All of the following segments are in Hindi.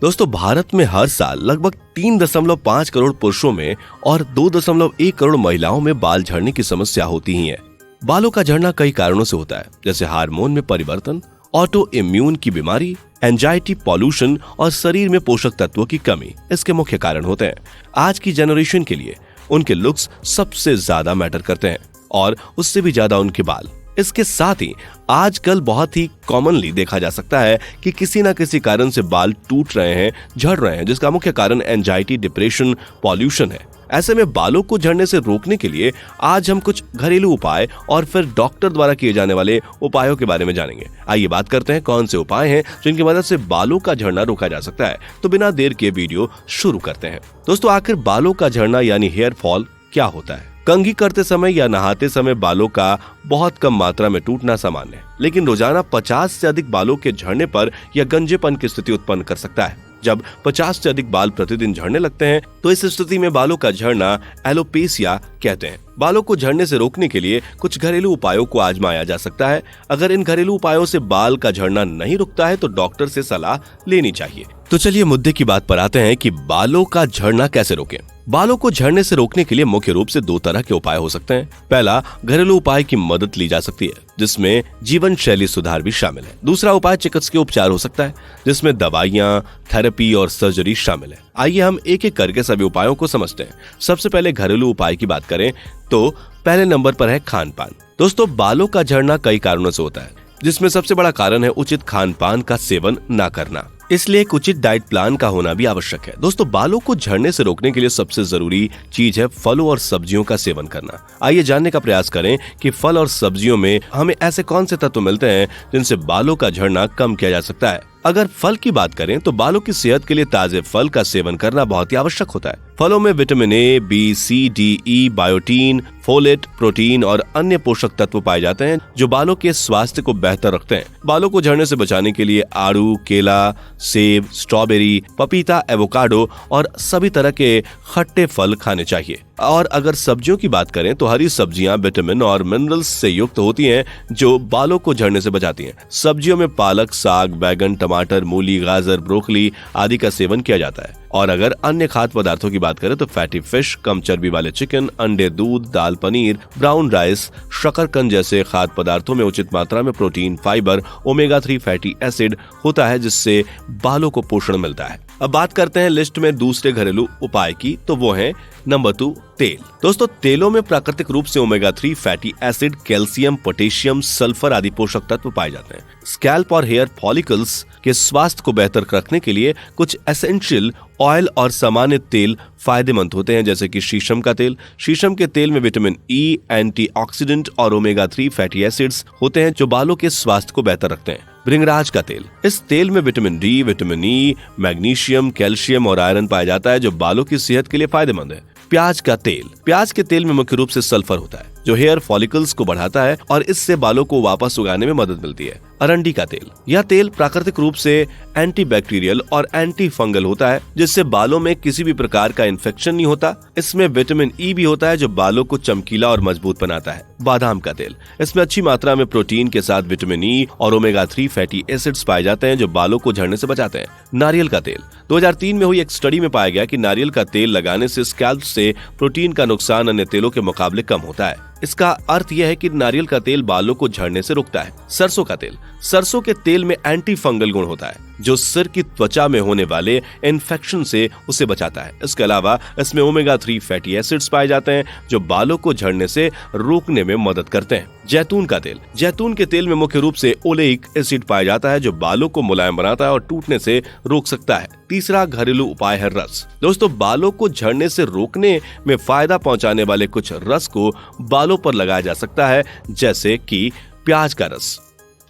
दोस्तों, भारत में हर साल लगभग 3.5 करोड़ पुरुषों में और 2.1 करोड़ महिलाओं में बाल झड़ने की समस्या होती ही है। बालों का झड़ना कई कारणों से होता है, जैसे हार्मोन में परिवर्तन, ऑटो इम्यून की बीमारी, एंजाइटी, पॉल्यूशन और शरीर में पोषक तत्वों की कमी इसके मुख्य कारण होते हैं। आज की जनरेशन के लिए उनके लुक्स सबसे ज्यादा मैटर करते हैं और उससे भी ज्यादा उनके बाल। इसके साथ ही आजकल बहुत ही कॉमनली देखा जा सकता है कि किसी न किसी कारण से बाल टूट रहे हैं, झड़ रहे हैं, जिसका मुख्य कारण एंजाइटी, डिप्रेशन, पॉल्यूशन है। ऐसे में बालों को झड़ने से रोकने के लिए आज हम कुछ घरेलू उपाय और फिर डॉक्टर द्वारा किए जाने वाले उपायों के बारे में जानेंगे। आइए बात करते हैं कौन से उपाय हैं जिनकी मदद से बालों का झड़ना रोका जा सकता है। तो बिना देर के वीडियो शुरू करते हैं। दोस्तों, आखिर बालों का झड़ना यानी हेयर फॉल क्या होता है? कंघी करते समय या नहाते समय बालों का बहुत कम मात्रा में टूटना सामान्य है, लेकिन रोजाना 50 से अधिक बालों के झड़ने पर यह गंजेपन की स्थिति उत्पन्न कर सकता है। जब 50 से अधिक बाल प्रतिदिन झड़ने लगते हैं तो इस स्थिति में बालों का झड़ना एलोपेसिया कहते हैं। बालों को झड़ने से रोकने के लिए कुछ घरेलू उपायों को आजमाया जा सकता है। अगर इन घरेलू उपायों से बाल का झड़ना नहीं रुकता है तो डॉक्टर से सलाह लेनी चाहिए। तो चलिए मुद्दे की बात पर आते हैं कि बालों का झड़ना कैसे रोकें। बालों को झड़ने से रोकने के लिए मुख्य रूप से 2 तरह के उपाय हो सकते हैं। पहला, घरेलू उपाय की मदद ली जा सकती है, जिसमें जीवन शैली सुधार भी शामिल है। दूसरा उपाय चिकित्सकीय उपचार हो सकता है, जिसमें दवाइयां, थेरेपी और सर्जरी शामिल है। आइए हम एक एक करके सभी उपायों को समझते हैं। सबसे पहले घरेलू उपाय की बात करें तो पहले नंबर पर है खान पान। दोस्तों, बालों का झड़ना कई कारणों से होता है, जिसमें सबसे बड़ा कारण है उचित खान पान का सेवन न करना। इसलिए एक उचित डाइट प्लान का होना भी आवश्यक है। दोस्तों, बालों को झड़ने से रोकने के लिए सबसे जरूरी चीज है फलों और सब्जियों का सेवन करना। आइए जानने का प्रयास करें कि फल और सब्जियों में हमें ऐसे कौन से तत्व मिलते हैं जिनसे बालों का झड़ना कम किया जा सकता है। अगर फल की बात करें तो बालों की सेहत के लिए ताजे फल का सेवन करना बहुत ही आवश्यक होता है। फलों में vitamin A, B, C, D, E, biotin, folate, protein और अन्य पोषक तत्व पाए जाते हैं जो बालों के स्वास्थ्य को बेहतर रखते हैं। बालों को झड़ने से बचाने के लिए आड़ू, केला, सेब, स्ट्रॉबेरी, पपीता, एवोकाडो और सभी तरह के खट्टे फल खाने चाहिए। और अगर सब्जियों की बात करें तो हरी सब्जियां विटामिन और मिनरल्स से युक्त होती हैं जो बालों को झड़ने से बचाती हैं। सब्जियों में पालक, साग, बैगन, टमाटर, मूली, गाजर, ब्रोकली आदि का सेवन किया जाता है। और अगर अन्य खाद्य पदार्थों की बात करें तो फैटी फिश, कम चर्बी वाले चिकन, अंडे, दूध, दाल, पनीर, ब्राउन राइस, शकरकंद जैसे खाद्य पदार्थों में उचित मात्रा में protein, fibre, omega 3 fatty acid होता है, जिससे बालों को पोषण मिलता है। अब बात करते हैं लिस्ट में दूसरे घरेलू उपाय की, तो वो है नंबर 2, तेल। दोस्तों, तेलों में प्राकृतिक रूप से omega 3 fatty acid, calcium, potassium, sulphur आदि पोषक तत्व पाए जाते हैं। स्कैल्प और हेयर फॉलिकल्स के स्वास्थ्य को बेहतर रखने के लिए कुछ एसेंशियल ऑयल और सामान्य तेल फायदेमंद होते हैं, जैसे कि शीशम का तेल। शीशम के तेल में विटामिन ई, एंटीऑक्सीडेंट और ओमेगा 3 फैटी एसिड्स होते हैं जो बालों के स्वास्थ्य को बेहतर रखते हैं। भृंगराज का तेल, इस तेल में vitamin D, vitamin E, magnesium, calcium और आयरन पाया जाता है जो बालों की सेहत के लिए फायदेमंद है। प्याज का तेल, प्याज के तेल में मुख्य रूप से सल्फर होता है जो हेयर फॉलिकल्स को बढ़ाता है और इससे बालों को वापस उगाने में मदद मिलती है। अरंडी का तेल, यह तेल प्राकृतिक रूप से एंटीबैक्टीरियल और एंटी फंगल होता है, जिससे बालों में किसी भी प्रकार का इन्फेक्शन नहीं होता। इसमें विटामिन ई भी होता है जो बालों को चमकीला और मजबूत बनाता है। बादाम का तेल, इसमें अच्छी मात्रा में प्रोटीन के साथ विटामिन ई और ओमेगा 3 फैटी एसिड्स पाए जाते हैं जो बालों को झड़ने से बचाते हैं। नारियल का तेल, 2003 में हुई एक स्टडी में पाया गया कि नारियल का तेल लगाने से स्कैल्प से प्रोटीन का नुकसान अन्य तेलों के मुकाबले कम होता है। इसका अर्थ यह है कि नारियल का तेल बालों को झड़ने से रोकता है। सरसों का तेल, सरसों के तेल में एंटी फंगल गुण होता है जो सिर की त्वचा में होने वाले इन्फेक्शन से उसे बचाता है। इसके अलावा इसमें ओमेगा 3 फैटी एसिड्स पाए जाते हैं जो बालों को झड़ने से रोकने में मदद करते हैं। जैतून का तेल, जैतून के तेल में मुख्य रूप से ओलेइक एसिड पाया जाता है जो बालों को मुलायम बनाता है और टूटने से रोक सकता है। तीसरा घरेलू उपाय है रस। दोस्तों, बालों को झड़ने से रोकने में फायदा पहुंचाने वाले कुछ रस को बालों पर लगाया जा सकता है, जैसे कि प्याज का रस।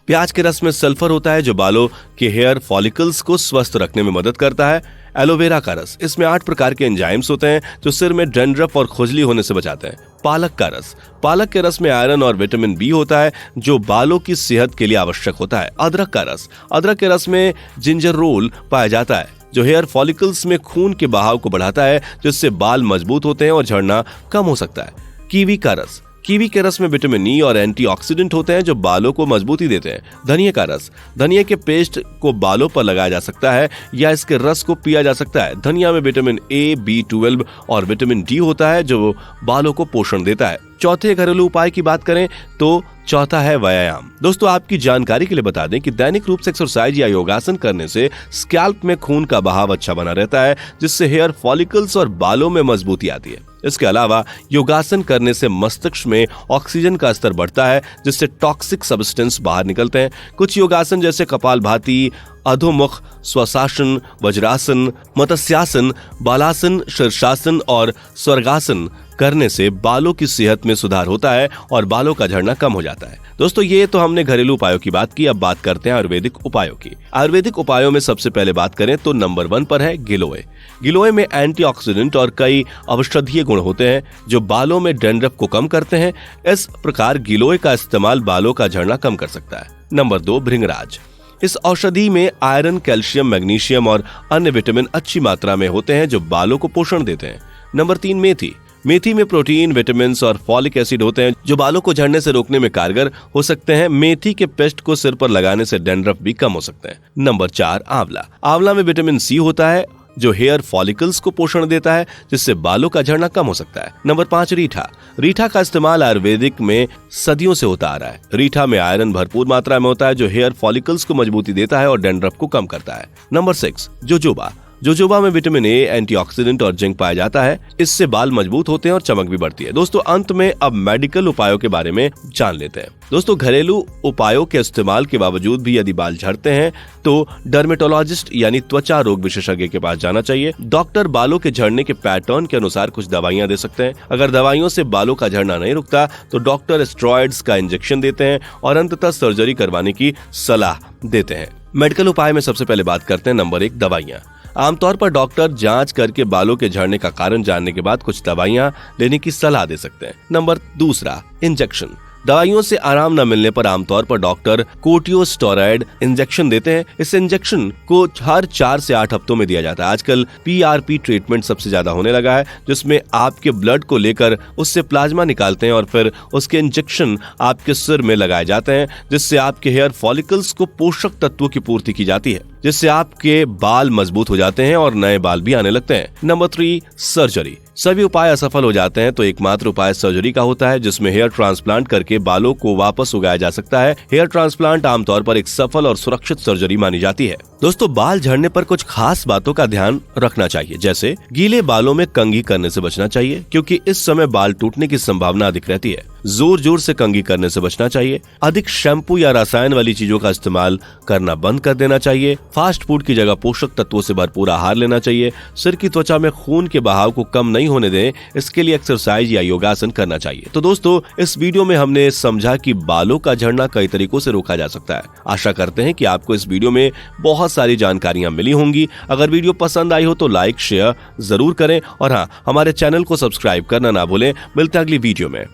प्याज के रस में सल्फर होता है जो बालों के हेयर फॉलिकल्स को स्वस्थ रखने में मदद करता है। एलोवेरा का रस, इसमें 8 प्रकार के एंजाइम्स होते हैं जो सिर में डैंड्रफ और खुजली होने से बचाते हैं। पालक का रस, पालक के रस में आयरन और विटामिन बी होता है जो बालों की सेहत के लिए आवश्यक होता है। अदरक का रस, अदरक के रस में जिंजरोल पाया जाता है जो हेयर फॉलिकल्स में खून के बहाव को बढ़ाता है, जिससे बाल मजबूत होते हैं और झड़ना कम हो सकता है। कीवी का रस, कीवी के रस में विटामिन ई और एंटीऑक्सीडेंट होते हैं जो बालों को मजबूती देते हैं। धनिया का रस, धनिया के पेस्ट को बालों पर लगाया जा सकता है या इसके रस को पिया जा सकता है। धनिया में विटामिन ए, B12 और विटामिन डी होता है जो बालों को पोषण देता है। चौथे घरेलू उपाय की बात करें तो चौथा है व्यायाम। दोस्तों, आपकी जानकारी के लिए बता दें कि दैनिक रूप से एक्सरसाइज या योगासन करने से स्कैल्प में खून का बहाव अच्छा बना रहता है, जिससे हेयर फॉलिकल्स और बालों में मजबूती आती है। इसके अलावा योगासन करने से मस्तिष्क में ऑक्सीजन का स्तर बढ़ता है, जिससे टॉक्सिक सब्सटेंस बाहर निकलते हैं। कुछ योगासन जैसे कपालभाति, अधोमुख, स्वशासन, वज्रासन, मत्स्यासन, बालासन, शीर्षासन और स्वर्गासन करने से बालों की सेहत में सुधार होता है और बालों का झड़ना कम हो जाता है। दोस्तों, ये तो हमने घरेलू उपायों की बात की। अब बात करते हैं आयुर्वेदिक उपायों की। आयुर्वेदिक उपायों में सबसे पहले बात करें तो नंबर 1 पर है गिलोय। गिलोय में एंटीऑक्सीडेंट और कई औषधीय गुण होते हैं जो बालों में डैंड्रफ को कम करते हैं। इस प्रकार गिलोय का इस्तेमाल बालों का झड़ना कम कर सकता है। नंबर 2, भृंगराज। इस औषधि में आयरन, कैल्शियम, मैग्नीशियम और अन्य विटामिन अच्छी मात्रा में होते हैं जो बालों को पोषण देते हैं। नंबर 3, मेथी। मेथी में प्रोटीन, विटामिन और फॉलिक एसिड होते हैं जो बालों को झड़ने से रोकने में कारगर हो सकते हैं। मेथी के पेस्ट को सिर पर लगाने से डैंड्रफ भी कम हो सकते हैं। नंबर 4, आंवला। आंवला में विटामिन सी होता है जो हेयर फॉलिकल्स को पोषण देता है, जिससे बालों का झड़ना कम हो सकता है। नंबर 5, रीठा। रीठा का इस्तेमाल आयुर्वेदिक में सदियों से होता आ रहा है। रीठा में आयरन भरपूर मात्रा में होता है जो हेयर फॉलिकल्स को मजबूती देता है और डैंड्रफ को कम करता है। Number 6, jojoba. जोजोबा में विटामिन ए, एंटीऑक्सीडेंट और जिंक पाया जाता है। इससे बाल मजबूत होते हैं और चमक भी बढ़ती है। दोस्तों, अंत में अब मेडिकल उपायों के बारे में जान लेते हैं। दोस्तों, घरेलू उपायों के इस्तेमाल के बावजूद भी यदि बाल झड़ते हैं तो डर्मेटोलॉजिस्ट यानी त्वचा रोग विशेषज्ञ के पास जाना चाहिए। डॉक्टर बालों के झड़ने के पैटर्न के अनुसार कुछ दवाइयां दे सकते हैं। अगर दवाइयों से बालों का झड़ना नहीं रुकता तो डॉक्टर स्टेरॉइड्स का इंजेक्शन देते हैं और अंततः सर्जरी करवाने की सलाह देते हैं। मेडिकल उपाय में सबसे पहले बात करते हैं नंबर 1, दवाइयां। आमतौर पर डॉक्टर जांच करके बालों के झड़ने का कारण जानने के बाद कुछ दवाइयां लेने की सलाह दे सकते हैं। Number 2, injection. दवाइयों से आराम न मिलने पर आमतौर पर डॉक्टर कोर्टिकोस्टेरॉइड इंजेक्शन देते हैं। इस इंजेक्शन को हर 4 से 8 हफ्तों में दिया जाता है। आजकल PRP ट्रीटमेंट सबसे ज्यादा होने लगा है, जिसमें आपके ब्लड को लेकर उससे प्लाज्मा निकालते हैं और फिर उसके इंजेक्शन आपके सिर में लगाए जाते हैं, जिससे आपके हेयर फॉलिकल्स को पोषक तत्वों की पूर्ति की जाती है, जिससे आपके बाल मजबूत हो जाते हैं और नए बाल भी आने लगते हैं। Number 3, surgery. सभी उपाय असफल हो जाते हैं तो एकमात्र उपाय सर्जरी का होता है, जिसमें हेयर ट्रांसप्लांट करके बालों को वापस उगाया जा सकता है। हेयर ट्रांसप्लांट आमतौर पर एक सफल और सुरक्षित सर्जरी मानी जाती है। दोस्तों, बाल झड़ने पर कुछ खास बातों का ध्यान रखना चाहिए, जैसे गीले बालों में कंघी करने से बचना चाहिए क्योंकि इस समय बाल टूटने की संभावना अधिक रहती है। जोर जोर से कंघी करने से बचना चाहिए। अधिक शैम्पू या रसायन वाली चीजों का इस्तेमाल करना बंद कर देना चाहिए। फास्ट फूड की जगह पोषक तत्वों से भरपूर आहार लेना चाहिए। सिर की त्वचा में खून के बहाव को कम नहीं होने दें, इसके लिए एक्सरसाइज या योगासन करना चाहिए। तो दोस्तों, इस वीडियो में हमने समझा कि बालों का झड़ना कई तरीकों से रोका जा सकता है। आशा करते हैं कि आपको इस वीडियो में बहुत सारी जानकारियां मिली होंगी। अगर वीडियो पसंद आई हो तो लाइक शेयर जरूर करें और हाँ, हमारे चैनल को सब्सक्राइब करना ना भूलें। मिलते हैं अगली वीडियो में।